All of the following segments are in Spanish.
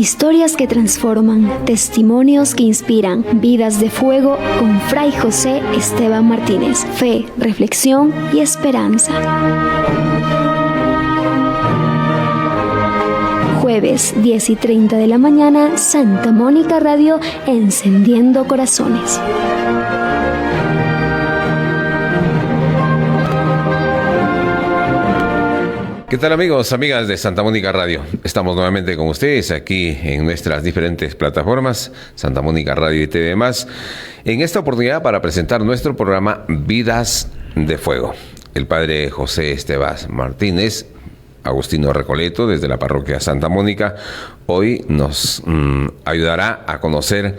Historias que transforman, testimonios que inspiran, vidas de fuego con Fray José Esteban Martínez. Fe, reflexión y esperanza. Jueves 10:30 de la mañana, Santa Mónica Radio, encendiendo corazones. ¿Qué tal amigos, amigas de Santa Mónica Radio? Estamos nuevamente con ustedes aquí en nuestras diferentes plataformas, Santa Mónica Radio y TV+, en esta oportunidad para presentar nuestro programa Vidas de Fuego. El padre José Esteban Martínez, agustino Recoleto, desde la parroquia Santa Mónica, hoy nos ayudará a conocer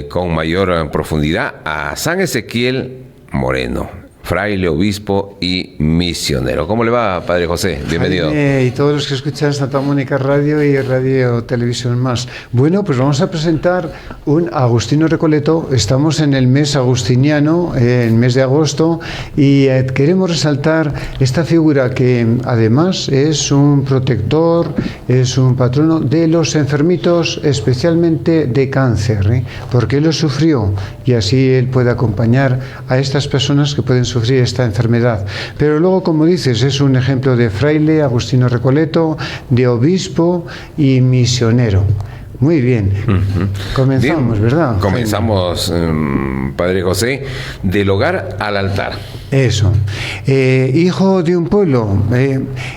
con mayor profundidad a San Ezequiel Moreno, fraile, obispo y misionero. ¿Cómo le va, padre José? Bienvenido. Jaime y todos los que escuchan Santa Mónica Radio y Radio Televisión Más. Bueno, pues vamos a presentar un agustino Recoleto. Estamos en el mes agustiniano, el mes de agosto, y queremos resaltar esta figura que además es un protector, es un patrono de los enfermitos, especialmente de cáncer, porque él lo sufrió y así él puede acompañar a estas personas que pueden sufrir esta enfermedad. Pero luego, como dices, es un ejemplo de fraile, agustino Recoleto, de obispo y misionero. Muy bien. Comenzamos, bien, ¿verdad? Comenzamos, padre José, del hogar al altar. Eso. Hijo de un pueblo.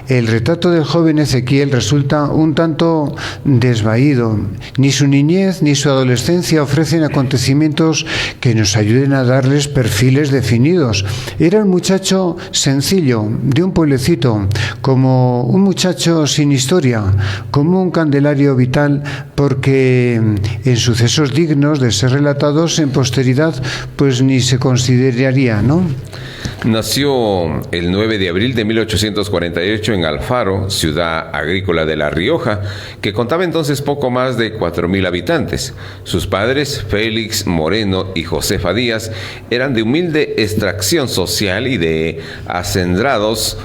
El retrato del joven Ezequiel resulta un tanto desvaído. Ni su niñez ni su adolescencia ofrecen acontecimientos que nos ayuden a darles perfiles definidos. Era un muchacho sencillo, de un pueblecito, como un muchacho sin historia, como un candelario vital, porque en sucesos dignos de ser relatados en posteridad, pues ni se consideraría, ¿no? Nació el 9 de abril de 1848 en Alfaro, ciudad agrícola de La Rioja, que contaba entonces poco más de 4.000 habitantes. Sus padres, Félix Moreno y Josefa Díaz, eran de humilde extracción social y de acendrados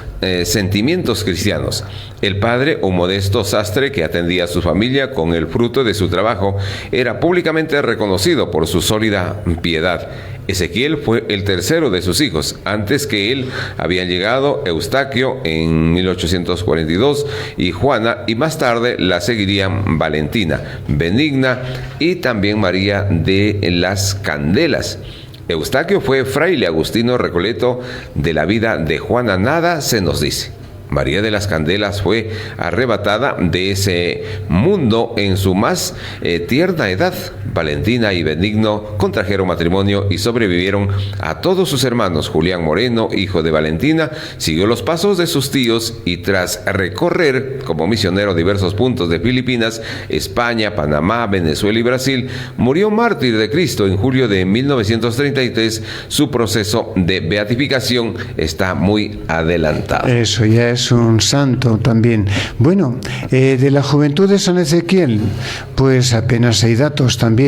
sentimientos cristianos. El padre, un modesto sastre que atendía a su familia con el fruto de su trabajo, era públicamente reconocido por su sólida piedad. Ezequiel fue el tercero de sus hijos. Antes que él habían llegado Eustaquio en 1842 y Juana, y más tarde la seguirían Valentina, Benigna y también María de las Candelas. Eustaquio fue fraile agustino Recoleto. De la vida de Juana nada se nos dice. María de las Candelas fue arrebatada de ese mundo en su más tierna edad. Valentina y Benigno contrajeron matrimonio y sobrevivieron a todos sus hermanos. Julián Moreno, hijo de Valentina, siguió los pasos de sus tíos y tras recorrer como misionero diversos puntos de Filipinas, España, Panamá, Venezuela y Brasil, murió mártir de Cristo en julio de 1933. Su proceso de beatificación está muy adelantado. Eso ya es un santo también. Bueno, de la juventud de San Ezequiel, pues apenas hay datos también.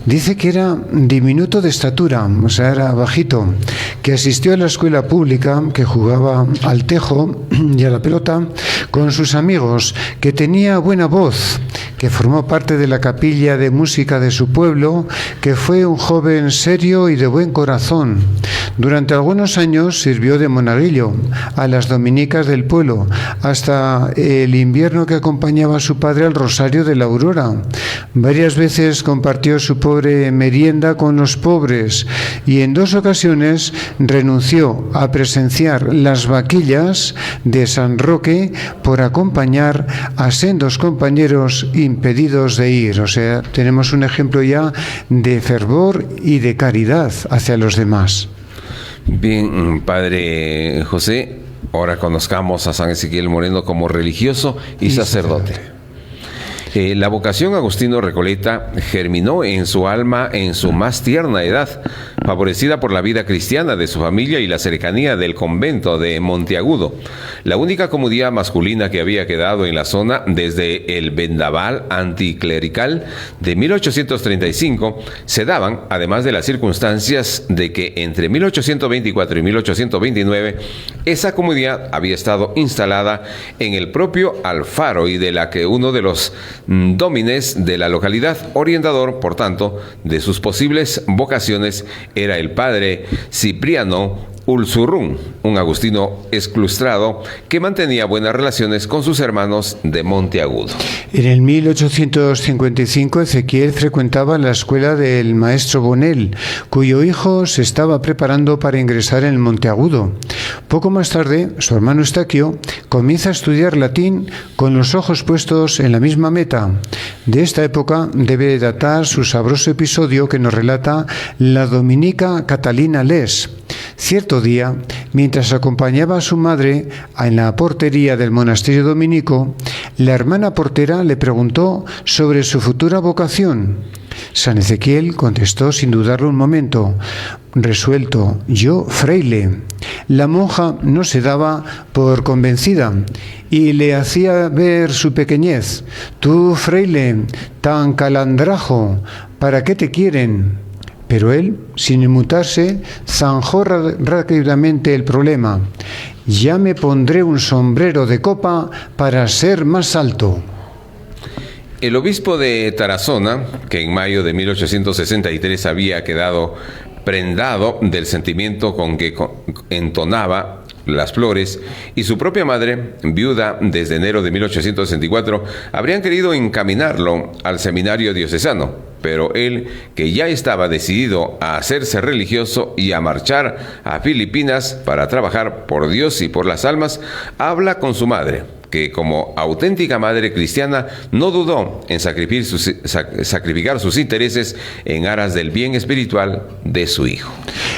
Dice que era diminuto de estatura, o sea, era bajito, que asistió a la escuela pública, que jugaba al tejo y a la pelota con sus amigos, que tenía buena voz, que formó parte de la capilla de música de su pueblo, que fue un joven serio y de buen corazón. Durante algunos años sirvió de monaguillo a las dominicas del pueblo, hasta el invierno que acompañaba a su padre al Rosario de la Aurora. Varias veces compartió su pobre merienda con los pobres y en 2 ocasiones renunció a presenciar las vaquillas de San Roque por acompañar a sendos compañeros impedidos de ir. O sea, tenemos un ejemplo ya de fervor y de caridad hacia los demás. Bien, padre José, ahora conozcamos a San Ezequiel Moreno como religioso y sacerdote. La vocación agustino Recoleta germinó en su alma en su más tierna edad, favorecida por la vida cristiana de su familia y la cercanía del convento de Monteagudo, la única comunidad masculina que había quedado en la zona desde el vendaval anticlerical de 1835. Se daban, además de las circunstancias de que entre 1824 y 1829 esa comunidad había estado instalada en el propio Alfaro y de la que uno de los dómines de la localidad. Orientador, por tanto, de sus posibles vocaciones era el padre Cipriano Ulzurrún, un agustino exclustrado que mantenía buenas relaciones con sus hermanos de Monteagudo. En el 1855 Ezequiel frecuentaba la escuela del maestro Bonel, cuyo hijo se estaba preparando para ingresar en el Monteagudo. Poco más tarde, su hermano Eustaquio comienza a estudiar latín con los ojos puestos en la misma meta. De esta época debe datar su sabroso episodio que nos relata la dominica Catalina Les. Cierto día, mientras acompañaba a su madre en la portería del monasterio dominico, la hermana portera le preguntó sobre su futura vocación. San Ezequiel contestó sin dudarlo un momento, resuelto: yo fraile. La monja no se daba por convencida y le hacía ver su pequeñez. Tú, fraile, tan calandrajo, ¿para qué te quieren? Pero él, sin inmutarse, zanjó rápidamente el problema. Ya me pondré un sombrero de copa para ser más alto. El obispo de Tarazona, que en mayo de 1863 había quedado prendado del sentimiento con que entonaba las flores, y su propia madre, viuda desde enero de 1864, habrían querido encaminarlo al seminario diocesano, pero él, que ya estaba decidido a hacerse religioso y a marchar a Filipinas para trabajar por Dios y por las almas, habla con su madre, que como auténtica madre cristiana no dudó en sacrificar sus intereses en aras del bien espiritual de su hijo.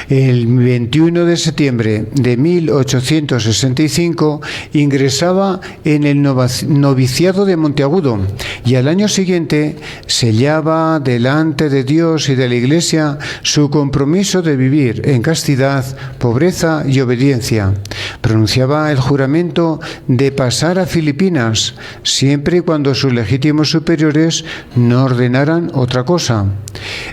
El 21 de septiembre de 1865 ingresaba en el noviciado de Monteagudo y al año siguiente sellaba delante de Dios y de la Iglesia su compromiso de vivir en castidad, pobreza y obediencia. Pronunciaba el juramento de pasar a Filipinas, siempre y cuando sus legítimos superiores no ordenaran otra cosa.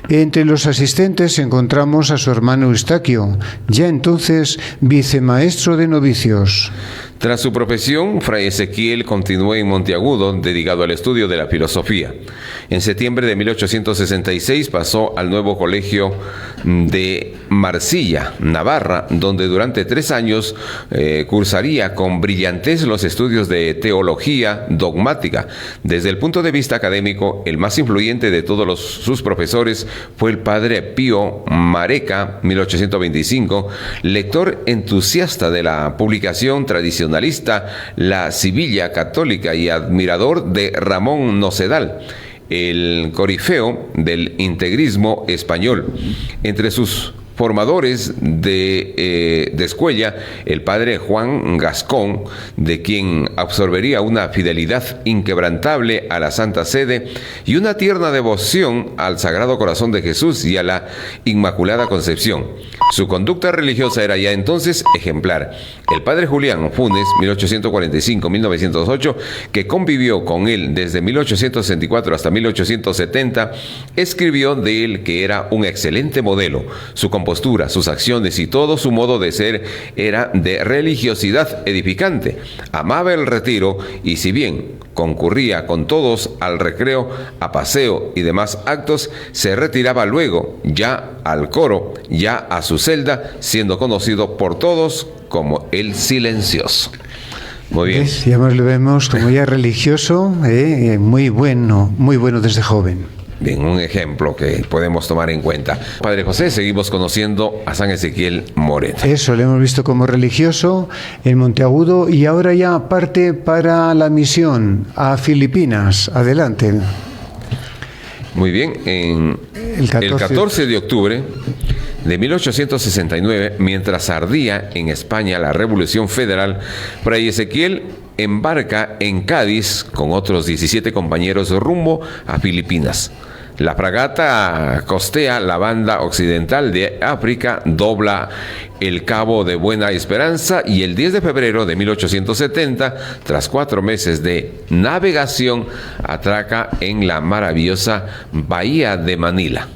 Entre los asistentes encontramos a su hermano Eustaquio, ya entonces vicemaestro de novicios. Tras su profesión, Fray Ezequiel continuó en Monteagudo, dedicado al estudio de la filosofía. En septiembre de 1866 pasó al nuevo colegio de Marsilla, Navarra, donde durante 3 años cursaría con brillantez los estudios de teología dogmática. Desde el punto de vista académico, el más influyente de todos sus profesores fue el padre Pío Mareca, 1825, lector entusiasta de la publicación tradicionalista La Sibilla Católica y admirador de Ramón Nocedal, el corifeo del integrismo español. Entre sus formadores de escuela, el padre Juan Gascón, de quien absorbería una fidelidad inquebrantable a la Santa Sede y una tierna devoción al Sagrado Corazón de Jesús y a la Inmaculada Concepción. Su conducta religiosa era ya entonces ejemplar. El padre Julián Funes, 1845-1908, que convivió con él desde 1864 hasta 1870, escribió de él que era un excelente modelo. Su postura, sus acciones y todo su modo de ser era de religiosidad edificante. Amaba el retiro y, si bien concurría con todos al recreo, a paseo y demás actos, se retiraba luego, ya al coro, ya a su celda, siendo conocido por todos como el silencioso. Muy bien. Ya lo vemos como ya religioso, muy bueno desde joven. Bien, un ejemplo que podemos tomar en cuenta. Padre José, seguimos conociendo a San Ezequiel Moreno. Eso, lo hemos visto como religioso en Monteagudo y ahora ya parte para la misión a Filipinas. Adelante. Muy bien, el 14 de octubre de 1869, mientras ardía en España la Revolución Federal, Fray Ezequiel embarca en Cádiz con otros 17 compañeros rumbo a Filipinas. La fragata costea la banda occidental de África, dobla el Cabo de Buena Esperanza y el 10 de febrero de 1870, tras 4 meses de navegación, atraca en la maravillosa Bahía de Manila.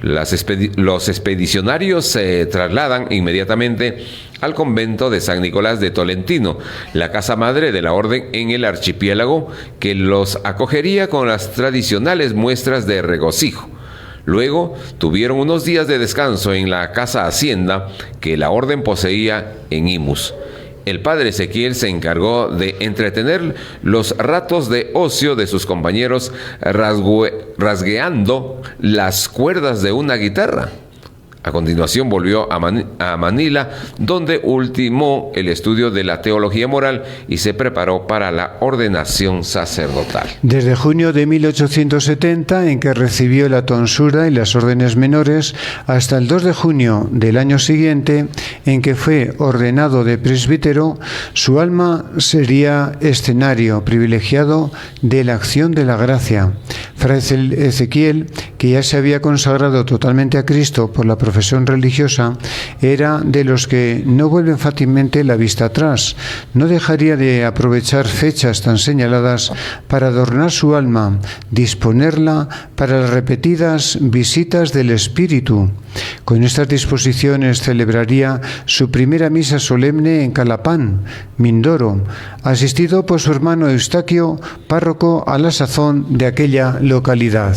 Los expedicionarios se trasladan inmediatamente al convento de San Nicolás de Tolentino, la casa madre de la orden en el archipiélago, que los acogería con las tradicionales muestras de regocijo. Luego tuvieron unos días de descanso en la casa hacienda que la orden poseía en Imus. El padre Ezequiel se encargó de entretener los ratos de ocio de sus compañeros rasgueando las cuerdas de una guitarra. A continuación volvió a Manila, donde ultimó el estudio de la teología moral y se preparó para la ordenación sacerdotal. Desde junio de 1870, en que recibió la tonsura y las órdenes menores, hasta el 2 de junio del año siguiente, en que fue ordenado de presbítero, su alma sería escenario privilegiado de la acción de la gracia. Fray Ezequiel, que ya se había consagrado totalmente a Cristo por la profesión religiosa, era de los que no vuelven fácilmente la vista atrás. No dejaría de aprovechar fechas tan señaladas para adornar su alma, disponerla para las repetidas visitas del Espíritu. Con estas disposiciones celebraría su primera misa solemne en Calapán, Mindoro, asistido por su hermano Eustaquio, párroco a la sazón de aquella localidad.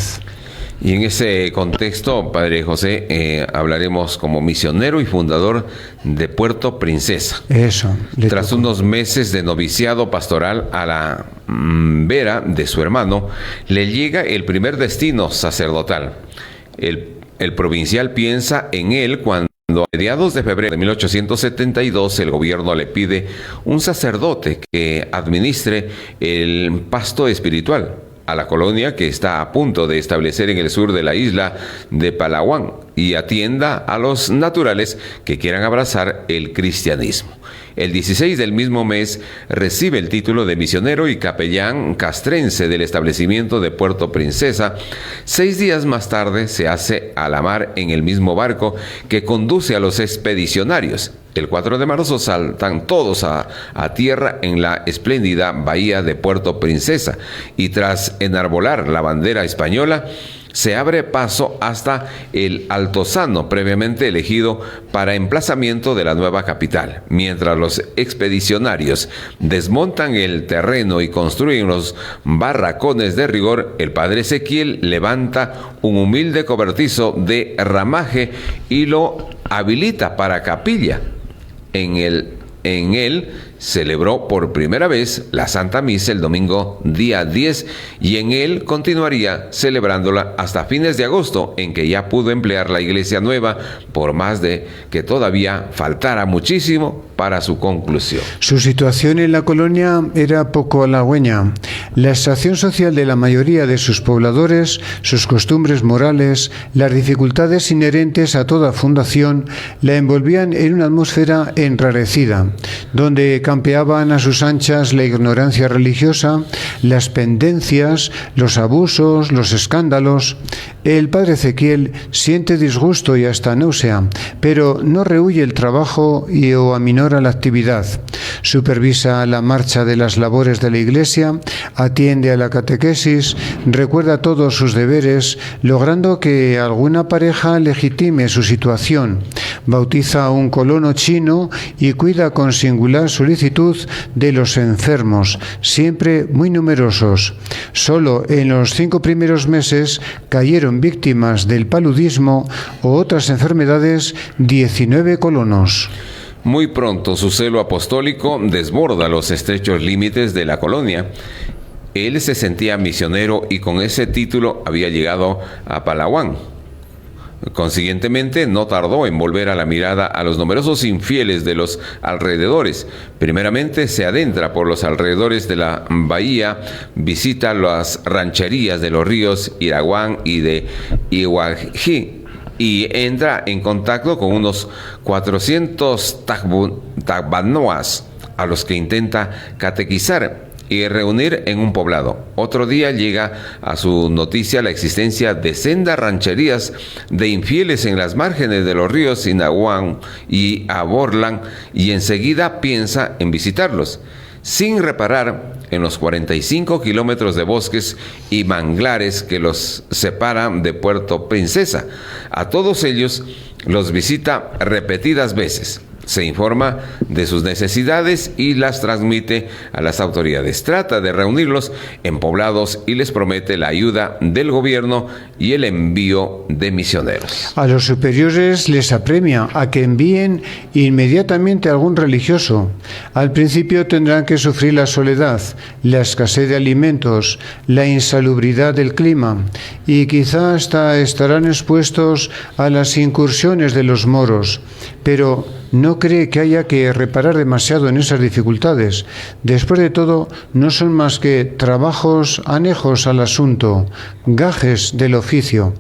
Y en ese contexto, Padre José, hablaremos como misionero y fundador de Puerto Princesa. Eso. Tras unos meses de noviciado pastoral a la vera de su hermano, le llega el primer destino sacerdotal. El provincial piensa en él cuando a mediados de febrero de 1872 el gobierno le pide un sacerdote que administre el pasto espiritual a la colonia que está a punto de establecer en el sur de la isla de Palawan y atienda a los naturales que quieran abrazar el cristianismo. El 16 del mismo mes recibe el título de misionero y capellán castrense del establecimiento de Puerto Princesa. 6 días más tarde se hace a la mar en el mismo barco que conduce a los expedicionarios. El 4 de marzo saltan todos a tierra en la espléndida bahía de Puerto Princesa y tras enarbolar la bandera española, se abre paso hasta el Altozano, previamente elegido para emplazamiento de la nueva capital. Mientras los expedicionarios desmontan el terreno y construyen los barracones de rigor, el padre Ezequiel levanta un humilde cobertizo de ramaje y lo habilita para capilla. En él celebró por primera vez la Santa Misa el domingo día 10 y en él continuaría celebrándola hasta fines de agosto, en que ya pudo emplear la iglesia nueva, por más de que todavía faltara muchísimo para su conclusión. Su situación en la colonia era poco halagüeña. La extracción social de la mayoría de sus pobladores, sus costumbres morales, las dificultades inherentes a toda fundación, la envolvían en una atmósfera enrarecida, donde campeaban a sus anchas la ignorancia religiosa, las pendencias, los abusos, los escándalos. El padre Ezequiel siente disgusto y hasta náusea, pero no rehúye el trabajo o aminora la actividad. Supervisa la marcha de las labores de la Iglesia, atiende a la catequesis, recuerda todos sus deberes, logrando que alguna pareja legitime su situación. Bautiza a un colono chino y cuida con singular solicitud de los enfermos, siempre muy numerosos. Solo en los 5 primeros meses cayeron víctimas del paludismo o otras enfermedades 19 colonos. Muy pronto su celo apostólico desborda los estrechos límites de la colonia. Él se sentía misionero y con ese título había llegado a Palawan. Consiguientemente, no tardó en volver a la mirada a los numerosos infieles de los alrededores. Primeramente, se adentra por los alrededores de la bahía, visita las rancherías de los ríos Iraguán y de Iwají y entra en contacto con unos 400 tagbanoas a los que intenta catequizar y reunir en un poblado. Otro día llega a su noticia la existencia de sendas rancherías de infieles en las márgenes de los ríos Inahuán y Aborlan, y enseguida piensa en visitarlos. sin reparar en los 45 kilómetros de bosques y manglares que los separan de Puerto Princesa. A todos ellos los visita repetidas veces. Se informa de sus necesidades y las transmite a las autoridades. Trata de reunirlos en poblados y les promete la ayuda del gobierno y el envío de misioneros. A los superiores les apremia a que envíen inmediatamente a algún religioso. Al principio tendrán que sufrir la soledad, la escasez de alimentos, la insalubridad del clima y quizá hasta estarán expuestos a las incursiones de los moros. Pero no cree que haya que reparar demasiado en esas dificultades. Después de todo, no son más que trabajos anejos al asunto, gajes del oficio.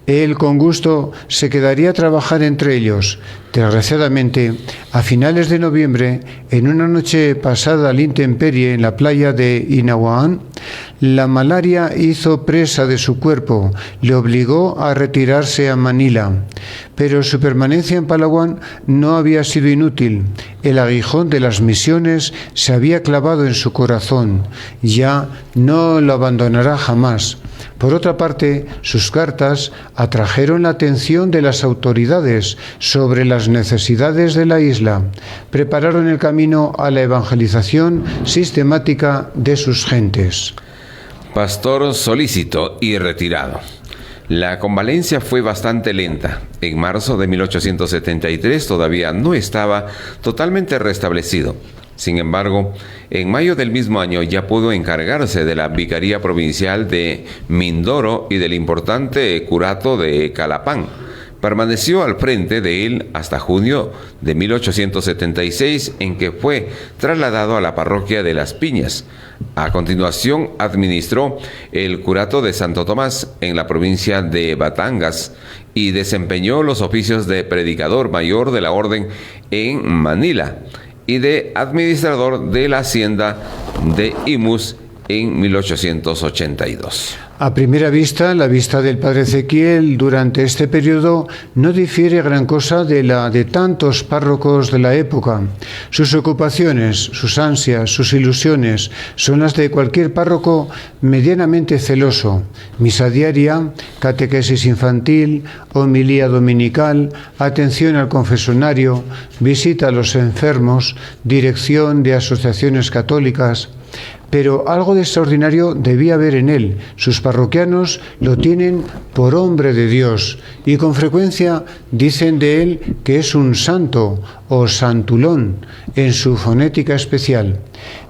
Él con gusto se quedaría a trabajar entre ellos. Desgraciadamente, a finales de noviembre, en una noche pasada al intemperie en la playa de Inahuaán, la malaria hizo presa de su cuerpo, le obligó a retirarse a Manila. Pero su permanencia en Palawan no había sido inútil. El aguijón de las misiones se había clavado en su corazón. Ya no lo abandonará jamás. Por otra parte, sus cartas atrajeron la atención de las autoridades sobre las necesidades de la isla. Prepararon el camino a la evangelización sistemática de sus gentes. Pastor solícito y retirado. La convalencia fue bastante lenta. En marzo de 1873 todavía no estaba totalmente restablecido. Sin embargo, en mayo del mismo año ya pudo encargarse de la Vicaría Provincial de Mindoro y del importante curato de Calapán. Permaneció al frente de él hasta junio de 1876, en que fue trasladado a la parroquia de Las Piñas. A continuación, administró el curato de Santo Tomás en la provincia de Batangas y desempeñó los oficios de predicador mayor de la orden en Manila y de administrador de la hacienda de Imus en 1882. A primera vista, la vista del padre Ezequiel durante este periodo no difiere gran cosa de la de tantos párrocos de la época. Sus ocupaciones, sus ansias, sus ilusiones son las de cualquier párroco medianamente celoso. Misa diaria, catequesis infantil, homilía dominical, atención al confesionario, visita a los enfermos, dirección de asociaciones católicas. Pero algo de extraordinario debía haber en él. Sus parroquianos lo tienen por hombre de Dios y con frecuencia dicen de él que es un santo o santulón en su fonética especial.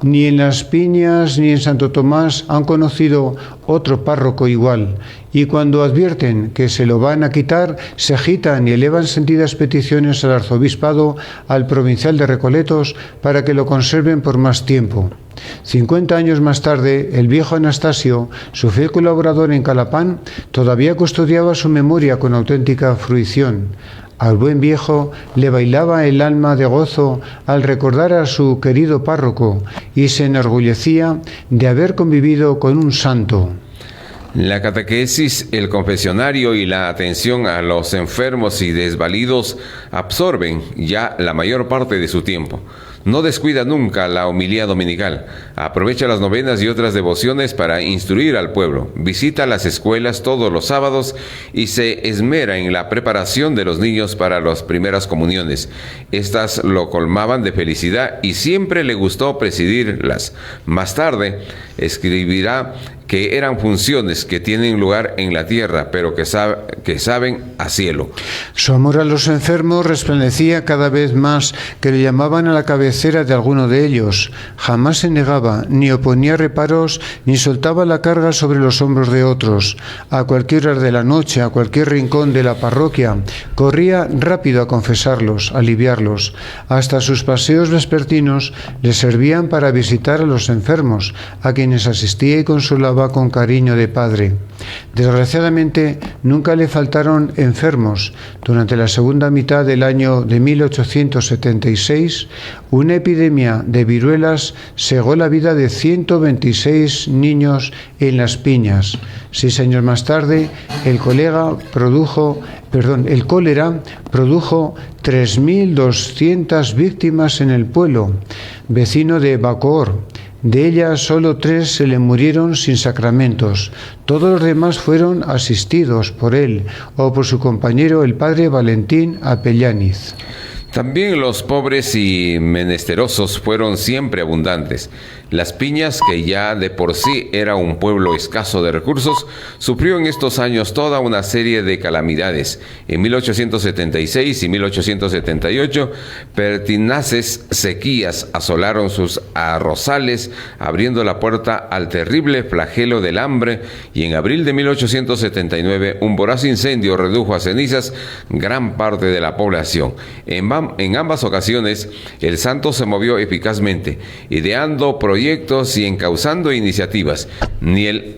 Ni en Las Piñas ni en Santo Tomás han conocido otro párroco igual, y cuando advierten que se lo van a quitar, se agitan y elevan sentidas peticiones al arzobispado, al provincial de Recoletos, para que lo conserven por más tiempo. 50 años más tarde, el viejo Anastasio, su fiel colaborador en Calapán, todavía custodiaba su memoria con auténtica fruición. Al buen viejo le bailaba el alma de gozo al recordar a su querido párroco y se enorgullecía de haber convivido con un santo. La catequesis, el confesionario y la atención a los enfermos y desvalidos absorben ya la mayor parte de su tiempo. No descuida nunca la homilía dominical. Aprovecha las novenas y otras devociones para instruir al pueblo. Visita las escuelas todos los sábados y se esmera en la preparación de los niños para las primeras comuniones. Estas lo colmaban de felicidad y siempre le gustó presidirlas. Más tarde escribirá que eran funciones que tienen lugar en la tierra, pero que saben a cielo. Su amor a los enfermos resplandecía cada vez más, que le llamaban a la cabecera de alguno de ellos. Jamás se negaba, ni oponía reparos, ni soltaba la carga sobre los hombros de otros. A cualquier hora de la noche, a cualquier rincón de la parroquia, corría rápido a confesarlos, a aliviarlos. Hasta sus paseos vespertinos le servían para visitar a los enfermos, a quienes asistía y consolaba trataba con cariño de padre. Desgraciadamente, nunca le faltaron enfermos. Durante la segunda mitad del año de 1876, una epidemia de viruelas cegó la vida de 126 niños en Las Piñas. 6 años más tarde, el cólera produjo 3.200 víctimas en el pueblo vecino de Bacoor. De ellas, solo 3 se le murieron sin sacramentos. Todos los demás fueron asistidos por él o por su compañero, el padre Valentín Apellániz. También los pobres y menesterosos fueron siempre abundantes. Las Piñas, que ya de por sí era un pueblo escaso de recursos, sufrió en estos años toda una serie de calamidades. En 1876 y 1878, pertinaces sequías asolaron sus arrozales, abriendo la puerta al terrible flagelo del hambre, y en abril de 1879, un voraz incendio redujo a cenizas gran parte de la población. En ambas ocasiones, el santo se movió eficazmente, ideando proyectos y encauzando iniciativas. Ni el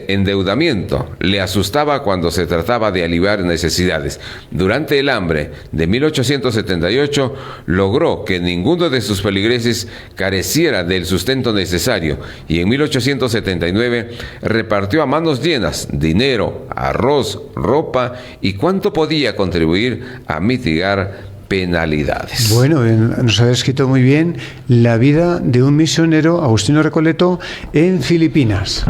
endeudamiento le asustaba cuando se trataba de aliviar necesidades. Durante el hambre de 1878, logró que ninguno de sus feligreses careciera del sustento necesario, y en 1879 repartió a manos llenas dinero, arroz, ropa y cuanto podía contribuir a mitigar penalidades. Bueno, nos ha descrito muy bien la vida de un misionero, Agustino Recoleto, en Filipinas.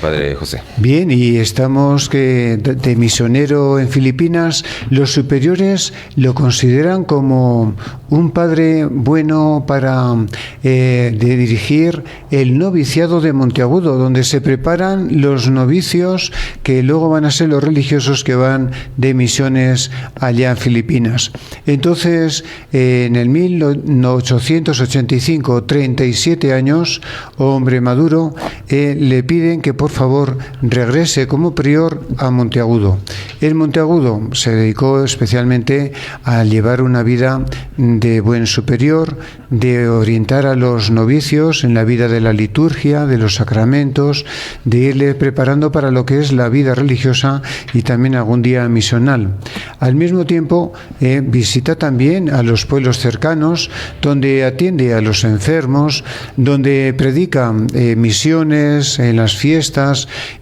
Padre José. Bien, y estamos de misionero en Filipinas. Los superiores lo consideran como un padre bueno para de dirigir el noviciado de Monteagudo, donde se preparan los novicios que luego van a ser los religiosos que van de misiones allá en Filipinas. Entonces, en el 1885, 37 años, hombre maduro, le piden que por favor regrese como prior a Monteagudo. En Monteagudo se dedicó especialmente a llevar una vida de buen superior, de orientar a los novicios en la vida de la liturgia, de los sacramentos, de irle preparando para lo que es la vida religiosa y también algún día misional. Al mismo tiempo, visita también a los pueblos cercanos, donde atiende a los enfermos, donde predica misiones en las fiestas,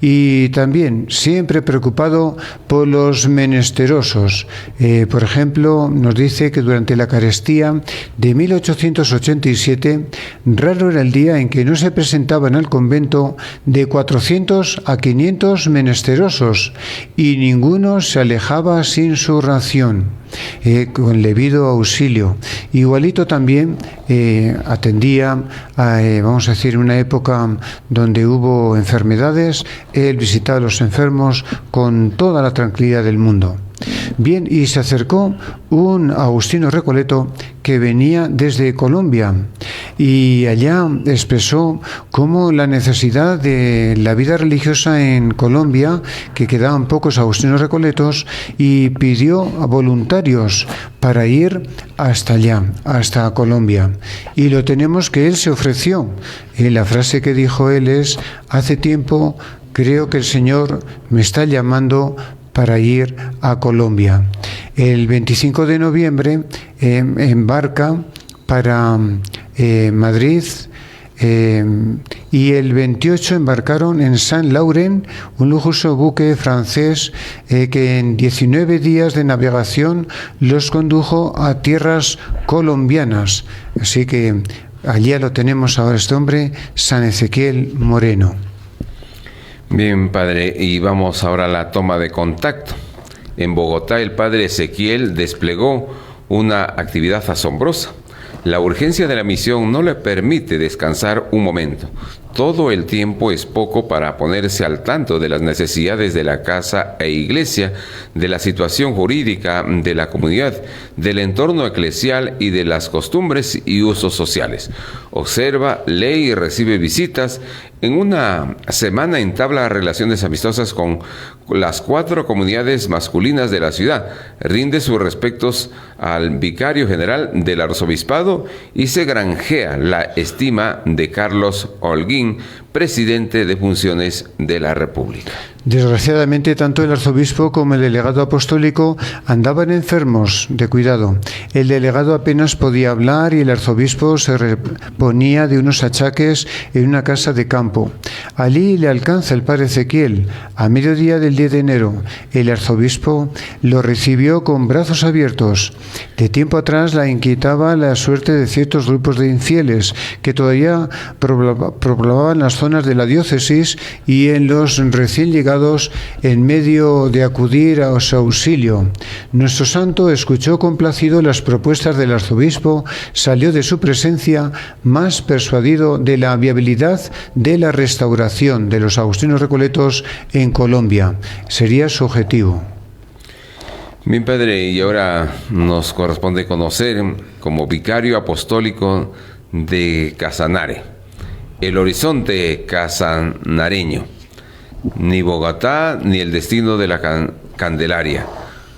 y también siempre preocupado por los menesterosos. Por ejemplo, nos dice que durante la Eucaristía de 1887, raro era el día en que no se presentaban al convento de 400 a 500 menesterosos, y ninguno se alejaba sin su ración, con debido auxilio. Igualito también atendía a, vamos a decir, una época donde hubo enfermedades, él visitaba a los enfermos con toda la tranquilidad del mundo. Bien, y se acercó un Agustino Recoleto que venía desde Colombia, y allá expresó cómo la necesidad de la vida religiosa en Colombia, que quedaban pocos Agustinos Recoletos, y pidió a voluntarios para ir hasta allá, hasta Colombia. Y lo tenemos que él se ofreció. La frase que dijo él es: hace tiempo creo que el Señor me está llamando para ir a Colombia. El 25 de noviembre embarca para Madrid, y el 28 embarcaron en Saint Laurent, un lujoso buque francés que en 19 días de navegación los condujo a tierras colombianas. Así que allí lo tenemos ahora, este hombre, San Ezequiel Moreno. Bien, padre, y vamos ahora a la toma de contacto. En Bogotá, el padre Ezequiel desplegó una actividad asombrosa. La urgencia de la misión no le permite descansar un momento. Todo el tiempo es poco para ponerse al tanto de las necesidades de la casa e iglesia, de la situación jurídica de la comunidad, del entorno eclesial y de las costumbres y usos sociales. Observa, lee y recibe visitas. En una semana entabla relaciones amistosas con las 4 comunidades masculinas de la ciudad, rinde sus respetos al vicario general del arzobispado y se granjea la estima de Carlos Holguín, Holguín, presidente de funciones de la República. Desgraciadamente, tanto el arzobispo como el delegado apostólico andaban enfermos de cuidado. El delegado apenas podía hablar y el arzobispo se reponía de unos achaques en una casa de campo. Allí le alcanza el padre Ezequiel. A mediodía del 10 de enero, el arzobispo lo recibió con brazos abiertos. De tiempo atrás la inquietaba la suerte de ciertos grupos de infieles que todavía poblaban las zonas de la diócesis y en los recién llegados en medio de acudir a su auxilio. Nuestro santo escuchó complacido las propuestas del arzobispo, salió de su presencia más persuadido de la viabilidad de la restauración de los agustinos recoletos en Colombia. Sería su objetivo. Bien, padre, y ahora nos corresponde conocer como vicario apostólico de Casanare, el horizonte casanareño. Ni Bogotá ni el destino de la Candelaria,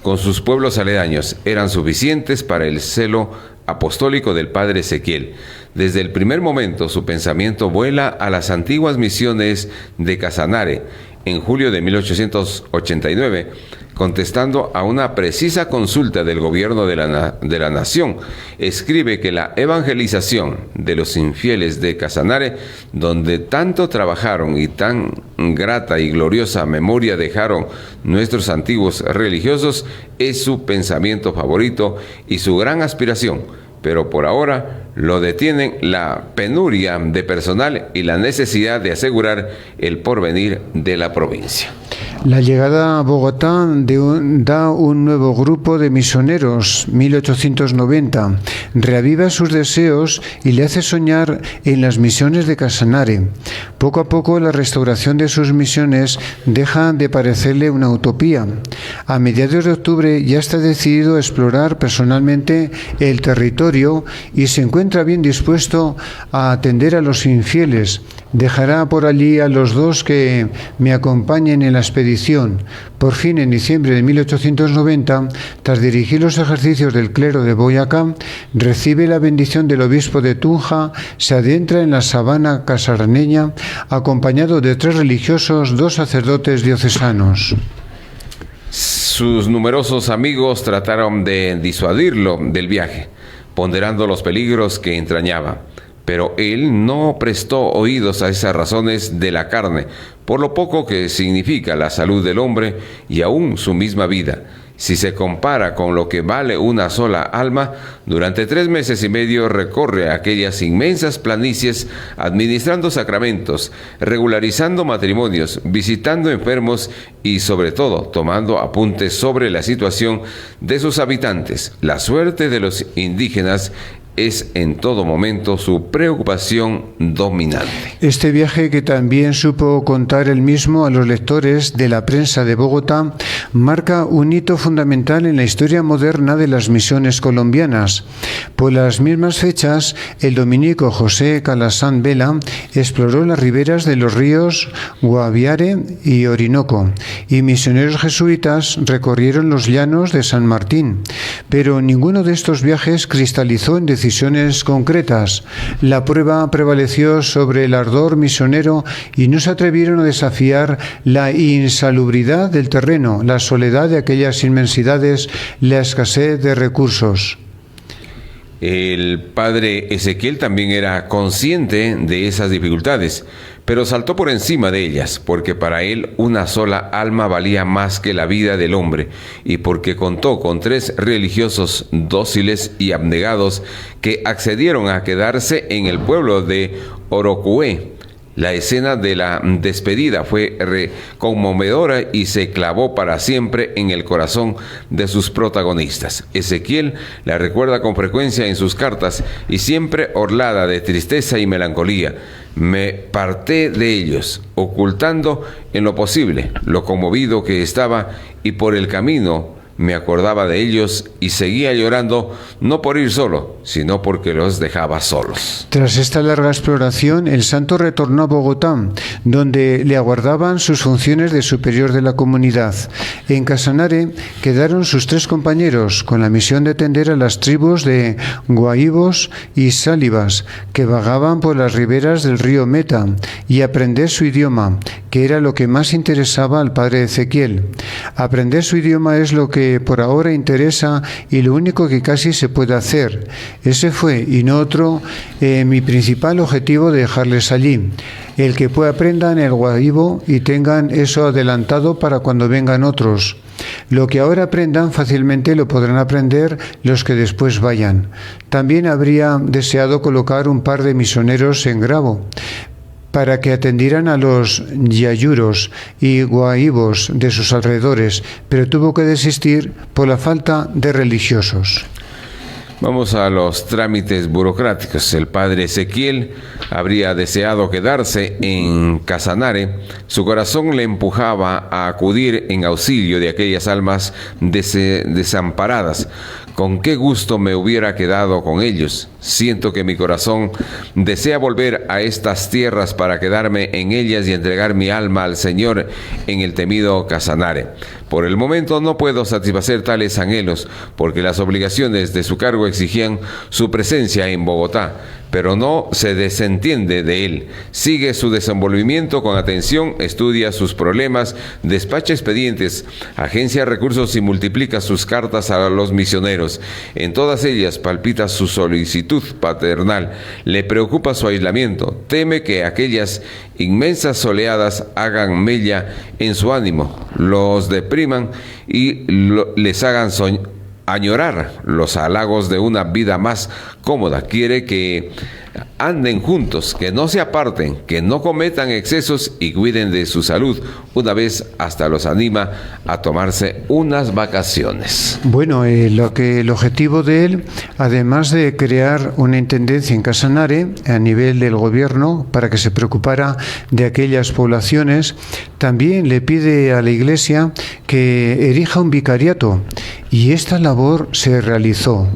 con sus pueblos aledaños, eran suficientes para el celo apostólico del padre Ezequiel. Desde el primer momento su pensamiento vuela a las antiguas misiones de Casanare. En julio de 1889, contestando a una precisa consulta del gobierno de la nación, escribe que la evangelización de los infieles de Casanare, donde tanto trabajaron y tan grata y gloriosa memoria dejaron nuestros antiguos religiosos, es su pensamiento favorito y su gran aspiración, pero por ahora lo detienen la penuria de personal y la necesidad de asegurar el porvenir de la provincia. La llegada a Bogotá da un nuevo grupo de misioneros, 1890. Reaviva sus deseos y le hace soñar en las misiones de Casanare. Poco a poco la restauración de sus misiones deja de parecerle una utopía. A mediados de octubre ya está decidido a explorar personalmente el territorio y se encuentra bien dispuesto a atender a los infieles. Dejará por allí a los dos que me acompañen en la expedición. Por fin, en diciembre de 1890, tras dirigir los ejercicios del clero de Boyacá, recibe la bendición del obispo de Tunja, se adentra en la sabana casarneña, acompañado de 3 religiosos, 2 sacerdotes diocesanos. Sus numerosos amigos trataron de disuadirlo del viaje, ponderando los peligros que entrañaba. Pero él no prestó oídos a esas razones de la carne, por lo poco que significa la salud del hombre y aún su misma vida. Si se compara con lo que vale una sola alma, durante 3 meses y medio recorre aquellas inmensas planicies, administrando sacramentos, regularizando matrimonios, visitando enfermos y sobre todo tomando apuntes sobre la situación de sus habitantes. La suerte de los indígenas es en todo momento su preocupación dominante. Este viaje, que también supo contar él mismo a los lectores de la prensa de Bogotá, marca un hito fundamental en la historia moderna de las misiones colombianas. Por las mismas fechas, el dominico José Calasán Vela exploró las riberas de los ríos Guaviare y Orinoco, y misioneros jesuitas recorrieron los llanos de San Martín. Pero ninguno de estos viajes cristalizó en decisiones concretas. La prueba prevaleció sobre el ardor misionero y no se atrevieron a desafiar la insalubridad del terreno, la soledad de aquellas inmensidades, la escasez de recursos. El padre Ezequiel también era consciente de esas dificultades, pero saltó por encima de ellas, porque para él una sola alma valía más que la vida del hombre, y porque contó con 3 religiosos dóciles y abnegados que accedieron a quedarse en el pueblo de Orocué. La escena de la despedida fue conmovedora y se clavó para siempre en el corazón de sus protagonistas. Ezequiel la recuerda con frecuencia en sus cartas y siempre orlada de tristeza y melancolía. Me aparté de ellos, ocultando en lo posible lo conmovido que estaba, y por el camino me acordaba de ellos y seguía llorando, no por ir solo, sino porque los dejaba solos. Tras esta larga exploración, el santo retornó a Bogotá, donde le aguardaban sus funciones de superior de la comunidad. En Casanare quedaron sus 3 compañeros con la misión de atender a las tribus de guaívos y sálivas que vagaban por las riberas del río Meta y aprender su idioma, que era lo que más interesaba al padre Ezequiel. Aprender su idioma es lo que por ahora interesa y lo único que casi se puede hacer. Ese fue, y no otro, mi principal objetivo de dejarles allí. El que aprendan el guaíbo y tengan eso adelantado para cuando vengan otros. Lo que ahora aprendan fácilmente lo podrán aprender los que después vayan. También habría deseado colocar un par de misioneros en Grabo, para que atendieran a los yayuros y guaívos de sus alrededores, pero tuvo que desistir por la falta de religiosos. Vamos a los trámites burocráticos. El padre Ezequiel habría deseado quedarse en Casanare. Su corazón le empujaba a acudir en auxilio de aquellas almas desamparadas. Con qué gusto me hubiera quedado con ellos. Siento que mi corazón desea volver a estas tierras para quedarme en ellas y entregar mi alma al Señor en el temido Casanare. Por el momento no puedo satisfacer tales anhelos, porque las obligaciones de su cargo exigían su presencia en Bogotá, pero no se desentiende de él. Sigue su desenvolvimiento con atención, estudia sus problemas, despacha expedientes, agencia recursos y multiplica sus cartas a los misioneros. En todas ellas palpita su solicitud paternal, le preocupa su aislamiento, teme que aquellas inmensas oleadas hagan mella en su ánimo, los depriman y les hagan añorar los halagos de una vida más cómoda. Quiere que anden juntos, que no se aparten, que no cometan excesos y cuiden de su salud. Una vez hasta los anima a tomarse unas vacaciones. Bueno, el objetivo de él, además de crear una intendencia en Casanare a nivel del gobierno para que se preocupara de aquellas poblaciones, también le pide a la Iglesia que erija un vicariato, y esta labor se realizó.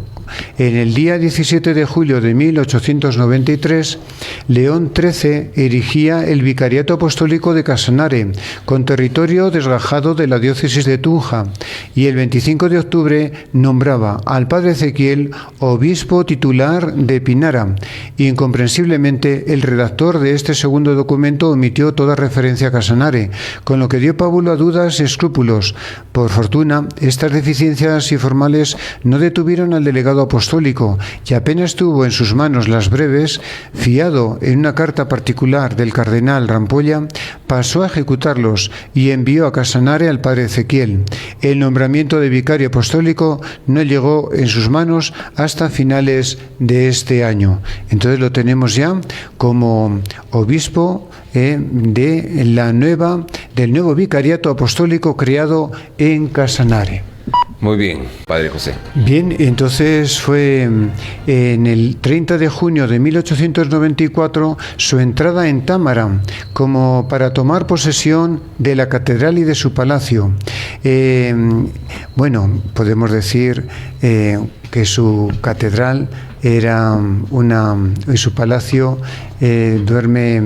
En el día 17 de julio de 1893, León XIII erigía el Vicariato Apostólico de Casanare, con territorio desgajado de la diócesis de Tunja, y el 25 de octubre nombraba al padre Ezequiel obispo titular de Pinara. Incomprensiblemente, el redactor de este segundo documento omitió toda referencia a Casanare, con lo que dio pábulo a dudas y escrúpulos. Por fortuna, estas deficiencias y formales no detuvieron al delegado apostólico, y apenas tuvo en sus manos las breves, fiado en una carta particular del cardenal Rampolla, pasó a ejecutarlos y envió a Casanare al padre Ezequiel. El nombramiento de vicario apostólico no llegó en sus manos hasta finales de este año. Entonces lo tenemos ya como obispo del nuevo vicariato apostólico creado en Casanare. Muy bien, padre José. Bien, entonces fue en el 30 de junio de 1894 su entrada en Támara, como para tomar posesión de la catedral y de su palacio. Bueno, podemos decir que su catedral era y su palacio duerme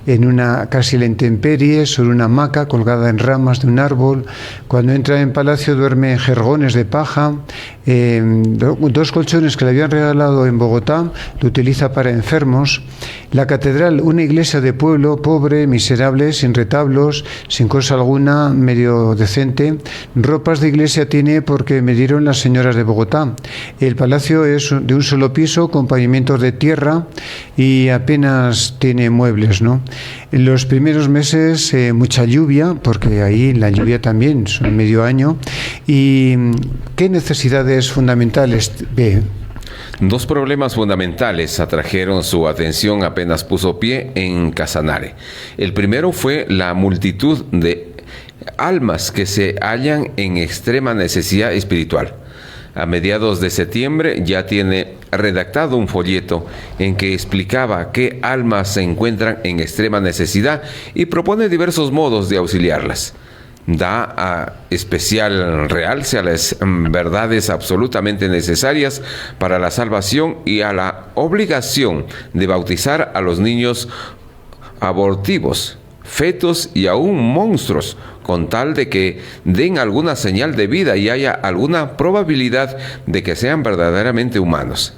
en una casi la intemperie, sobre una hamaca colgada en ramas de un árbol. Cuando entra en palacio duerme en jergones de paja. 2 colchones que le habían regalado en Bogotá lo utiliza para enfermos. La catedral, una iglesia de pueblo, pobre, miserable, sin retablos, sin cosa alguna, medio decente. Ropas de iglesia tiene porque me dieron las señoras de Bogotá. El palacio es de un solo piso con pavimentos de tierra y apenas tiene muebles, ¿no? En los primeros meses mucha lluvia, porque ahí la lluvia también son medio año. ¿Y qué necesidades fundamentales ve? 2 problemas fundamentales atrajeron su atención apenas puso pie en Casanare. El primero fue la multitud de almas que se hallan en extrema necesidad espiritual. A mediados de septiembre ya tiene redactado un folleto en que explicaba qué almas se encuentran en extrema necesidad y propone diversos modos de auxiliarlas. Da a especial realce a las verdades absolutamente necesarias para la salvación y a la obligación de bautizar a los niños abortivos. fetos y aún monstruos, con tal de que den alguna señal de vida y haya alguna probabilidad de que sean verdaderamente humanos.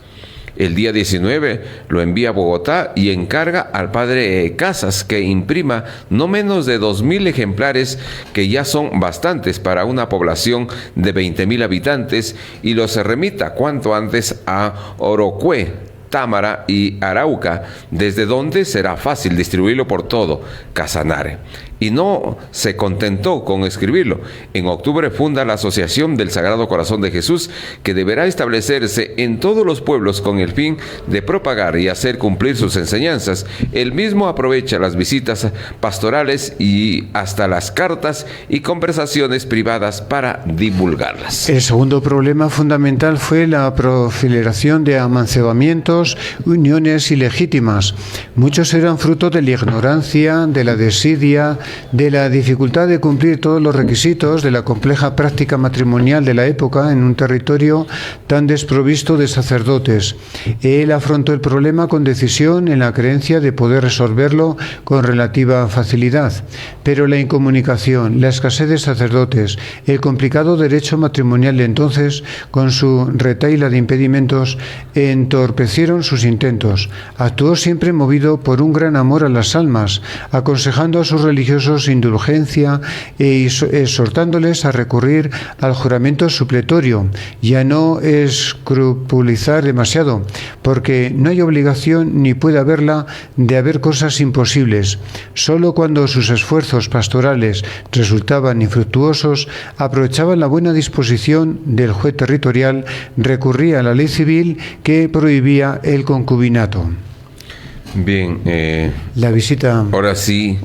El día 19 lo envía a Bogotá y encarga al padre Casas que imprima no menos de 2.000 ejemplares, que ya son bastantes para una población de 20.000 habitantes, y los remita cuanto antes a Orocué, Támara y Arauca, desde donde será fácil distribuirlo por todo Casanare. Y no se contentó con escribirlo. En octubre funda la Asociación del Sagrado Corazón de Jesús, que deberá establecerse en todos los pueblos con el fin de propagar y hacer cumplir sus enseñanzas. Él mismo aprovecha las visitas pastorales y hasta las cartas y conversaciones privadas para divulgarlas. El segundo problema fundamental fue la proliferación de amancebamientos, uniones ilegítimas. Muchos eran fruto de la ignorancia, de la desidia, de la dificultad de cumplir todos los requisitos de la compleja práctica matrimonial de la época en un territorio tan desprovisto de sacerdotes. Él afrontó el problema con decisión, en la creencia de poder resolverlo con relativa facilidad. Pero la incomunicación, la escasez de sacerdotes, el complicado derecho matrimonial de entonces, con su retahíla de impedimentos, entorpecieron sus intentos. Actuó siempre movido por un gran amor a las almas, aconsejando a sus religiosos indulgencia e exhortándoles a recurrir al juramento supletorio y a no escrupulizar demasiado, porque no hay obligación ni puede haberla de haber cosas imposibles. Solo cuando sus esfuerzos pastorales resultaban infructuosos, aprovechaban la buena disposición del juez territorial, recurría a la ley civil que prohibía el concubinato. Bien, la visita. Ahora sí.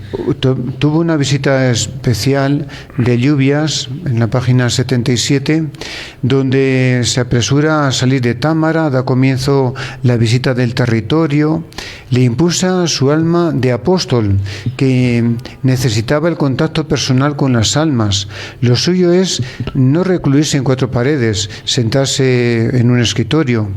Tuvo una visita especial de lluvias en la página 77, donde se apresura a salir de Támara, da comienzo la visita del territorio, le impulsa su alma de apóstol, que necesitaba el contacto personal con las almas. Lo suyo es no recluirse en cuatro paredes, sentarse en un escritorio.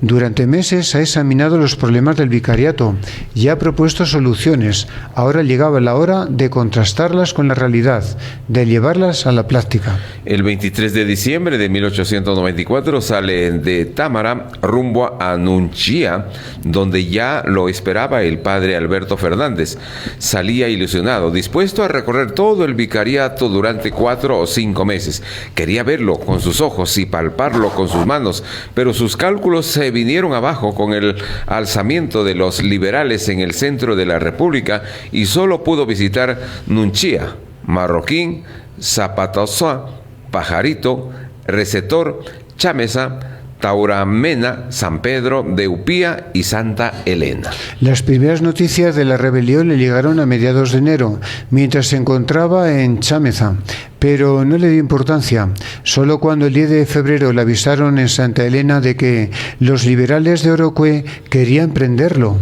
Durante meses ha examinado los problemas del vicariato y ha propuesto soluciones. Ahora llegaba la hora de contrastarlas con la realidad, de llevarlas a la práctica. El 23 de diciembre de 1894 sale de Támara rumbo a Nunchía, donde ya lo esperaba el padre Alberto Fernández. Salía ilusionado, dispuesto a recorrer todo el vicariato durante 4 o 5 meses. Quería verlo con sus ojos y palparlo con sus manos, pero sus cálculos se vinieron abajo con el alzamiento de los liberales en el centro de la República y solo pudo visitar Nunchía, Marroquín, Zapatozoa, Pajarito, Recetor, Chámeza, Tauramena, San Pedro de Upía y Santa Elena. Las primeras noticias de la rebelión le llegaron a mediados de enero, mientras se encontraba en Chámeza, pero no le dio importancia. Solo cuando el 10 de febrero le avisaron en Santa Elena de que los liberales de Orocué querían prenderlo,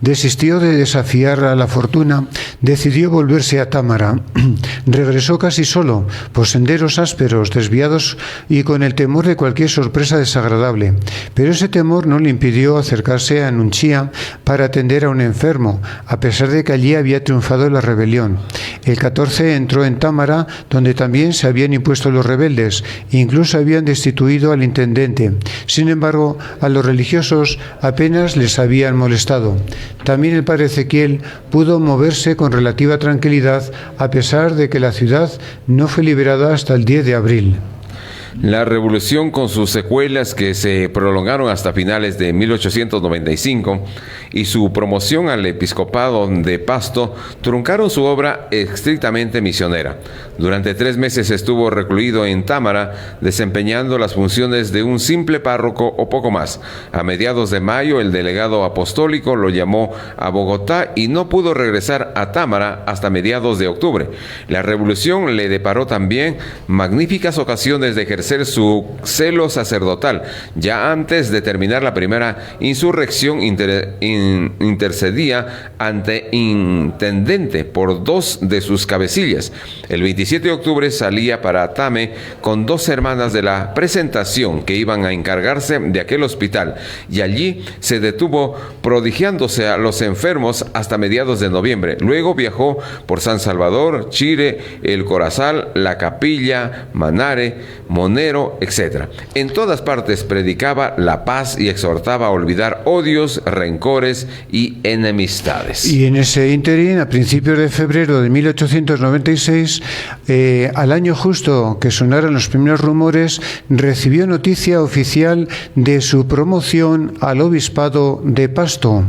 desistió de desafiar a la fortuna, decidió volverse a Támara. Regresó casi solo, por senderos ásperos, desviados y con el temor de cualquier sorpresa desagradable. Pero ese temor no le impidió acercarse a Nunchía para atender a un enfermo, a pesar de que allí había triunfado la rebelión. El 14 entró en Támara, donde también se habían impuesto los rebeldes, incluso habían destituido al intendente. Sin embargo, a los religiosos apenas les habían molestado. También el padre Ezequiel pudo moverse con relativa tranquilidad, a pesar de que la ciudad no fue liberada hasta el 10 de abril. La revolución, con sus secuelas que se prolongaron hasta finales de 1895, y su promoción al episcopado de Pasto truncaron su obra estrictamente misionera. Durante 3 meses estuvo recluido en Támara, desempeñando las funciones de un simple párroco o poco más. A mediados de mayo, el delegado apostólico lo llamó a Bogotá y no pudo regresar a Támara hasta mediados de octubre. La revolución le deparó también magníficas ocasiones de ejercer ejercer su celo sacerdotal. Ya antes de terminar la primera insurrección, intercedía ante intendente por 2 de sus cabecillas. El 27 de octubre salía para Tame con 2 hermanas de la Presentación que iban a encargarse de aquel hospital, y allí se detuvo prodigiándose a los enfermos hasta mediados de noviembre. Luego viajó por San Salvador, Chire, El Corazal, La Capilla, Manare, Monero, etc. En todas partes predicaba la paz y exhortaba a olvidar odios, rencores y enemistades. Y en ese ínterin, a principios de febrero de 1896, al año justo que sonaron los primeros rumores, recibió noticia oficial de su promoción al obispado de Pasto.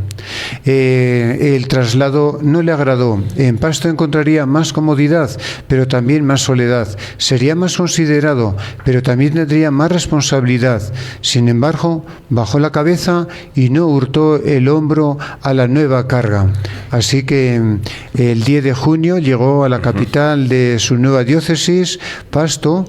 El traslado no le agradó. En Pasto encontraría más comodidad, pero también más soledad. Sería más considerado, pero también tendría más responsabilidad. Sin embargo, bajó la cabeza y no hurtó el hombro a la nueva carga. Así que el 10 de junio llegó a la capital de su nueva diócesis, Pasto.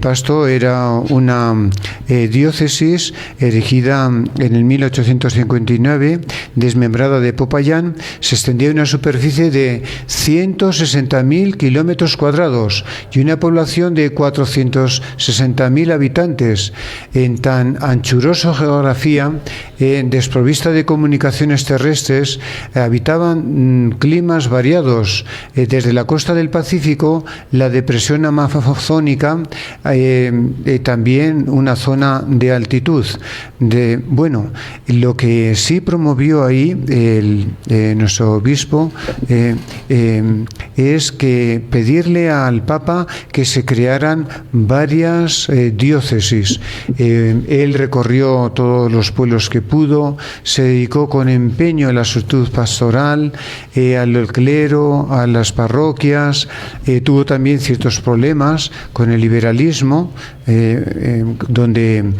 Pasto era una diócesis erigida en el 1859, desmembrada de Popayán. Se extendía una superficie de 160.000 kilómetros cuadrados y una población de 460.000 habitantes. En tan anchurosa geografía, desprovista de comunicaciones terrestres, habitaban climas variados, desde la costa del Pacífico, la depresión amazónica, también una zona de altitud. Lo que sí promovió ahí nuestro obispo es que pedirle al Papa que se crearan varias diócesis. Él recorrió todos los pueblos que pudo, se dedicó con empeño a la actitud pastoral, al clero, a las parroquias. Tuvo también ciertos problemas con el liberalismo, donde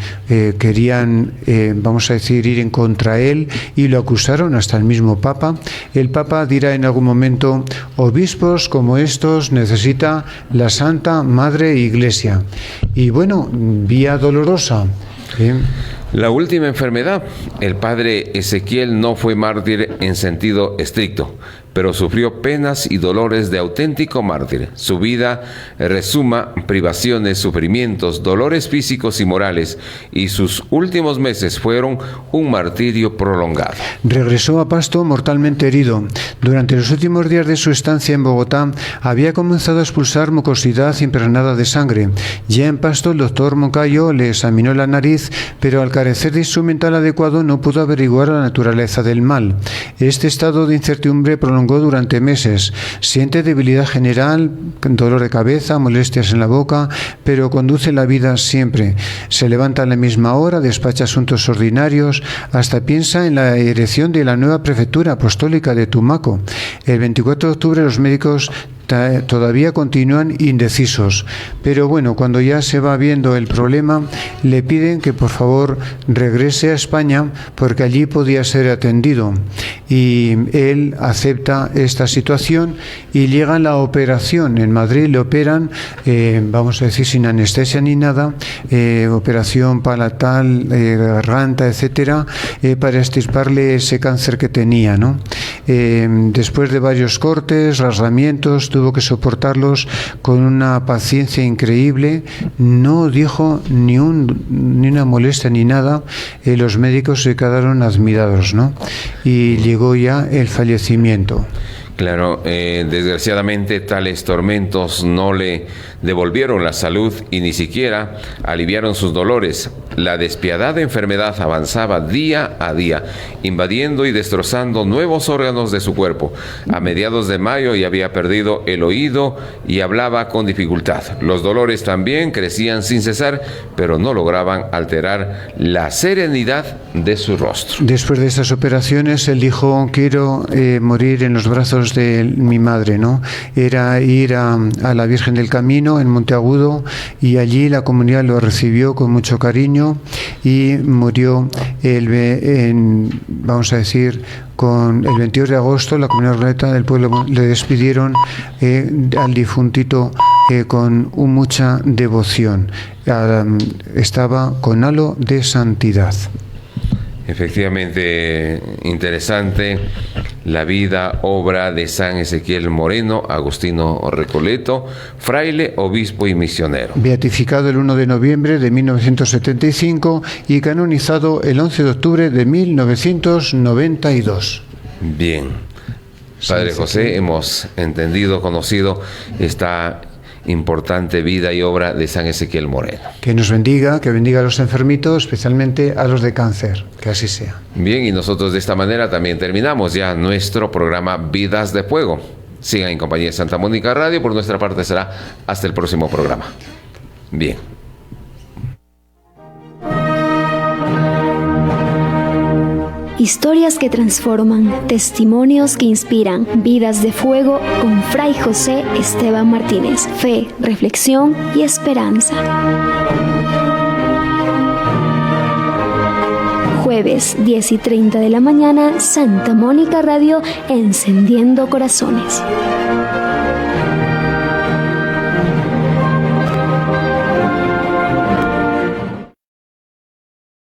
querían, ir en contra él, y lo acusaron hasta el mismo Papa. El Papa dirá en algún momento: obispos como estos necesita la Santa Madre Iglesia. Y vía dolorosa. La última enfermedad. El padre Ezequiel no fue mártir en sentido estricto, pero sufrió penas y dolores de auténtico mártir. Su vida resuma privaciones, sufrimientos, dolores físicos y morales, y sus últimos meses fueron un martirio prolongado. Regresó a Pasto mortalmente herido. Durante los últimos días de su estancia en Bogotá, había comenzado a expulsar mucosidad impregnada de sangre. Ya en Pasto, el doctor Moncayo le examinó la nariz, pero al carecer de instrumental adecuado no pudo averiguar la naturaleza del mal. Este estado de incertidumbre prolongó durante meses. Siente debilidad general, dolor de cabeza, molestias en la boca, pero conduce la vida siempre. Se levanta a la misma hora, despacha asuntos ordinarios, hasta piensa en la erección de la nueva prefectura apostólica de Tumaco. El 24 de octubre los médicos todavía continúan indecisos, pero cuando ya se va viendo el problema, le piden que por favor regrese a España, porque allí podía ser atendido, y él acepta esta situación y llega la operación. En Madrid le operan, sin anestesia ni nada, operación palatal, garganta, etcétera, para extirparle ese cáncer que tenía, ¿no? Después de varios cortes, rasgamientos, tuvo que soportarlos con una paciencia increíble. No dijo ni una molestia ni nada. Los médicos se quedaron admirados, ¿no? Y llegó ya el fallecimiento. Claro, desgraciadamente tales tormentos no le devolvieron la salud y ni siquiera aliviaron sus dolores. La despiadada enfermedad avanzaba día a día, invadiendo y destrozando nuevos órganos de su cuerpo. A mediados de mayo ya había perdido el oído y hablaba con dificultad. Los dolores también crecían sin cesar, pero no lograban alterar la serenidad de su rostro. Después de estas operaciones, él dijo: quiero morir en los brazos de mi madre, ¿no? Era ir a la Virgen del Camino en Monteagudo, y allí la comunidad lo recibió con mucho cariño, y murió con el 22 de agosto. La comunidad ordenada del pueblo le despidieron al difuntito con mucha devoción. Estaba con halo de santidad. Efectivamente, interesante la vida, obra de San Ezequiel Moreno, agustino recoleto, fraile, obispo y misionero. Beatificado el 1 de noviembre de 1975 y canonizado el 11 de octubre de 1992. Bien. Padre José, hemos entendido, conocido esta importante vida y obra de San Ezequiel Moreno. Que nos bendiga, que bendiga a los enfermitos, especialmente a los de cáncer, que así sea. Bien, y nosotros de esta manera también terminamos ya nuestro programa Vidas de Fuego. Sigan en compañía de Santa Mónica Radio, por nuestra parte será hasta el próximo programa. Bien. Historias que transforman, testimonios que inspiran, Vidas de Fuego con Fray José Esteban Martínez. Fe, reflexión y esperanza. Jueves 10:30 de la mañana, Santa Mónica Radio, encendiendo corazones.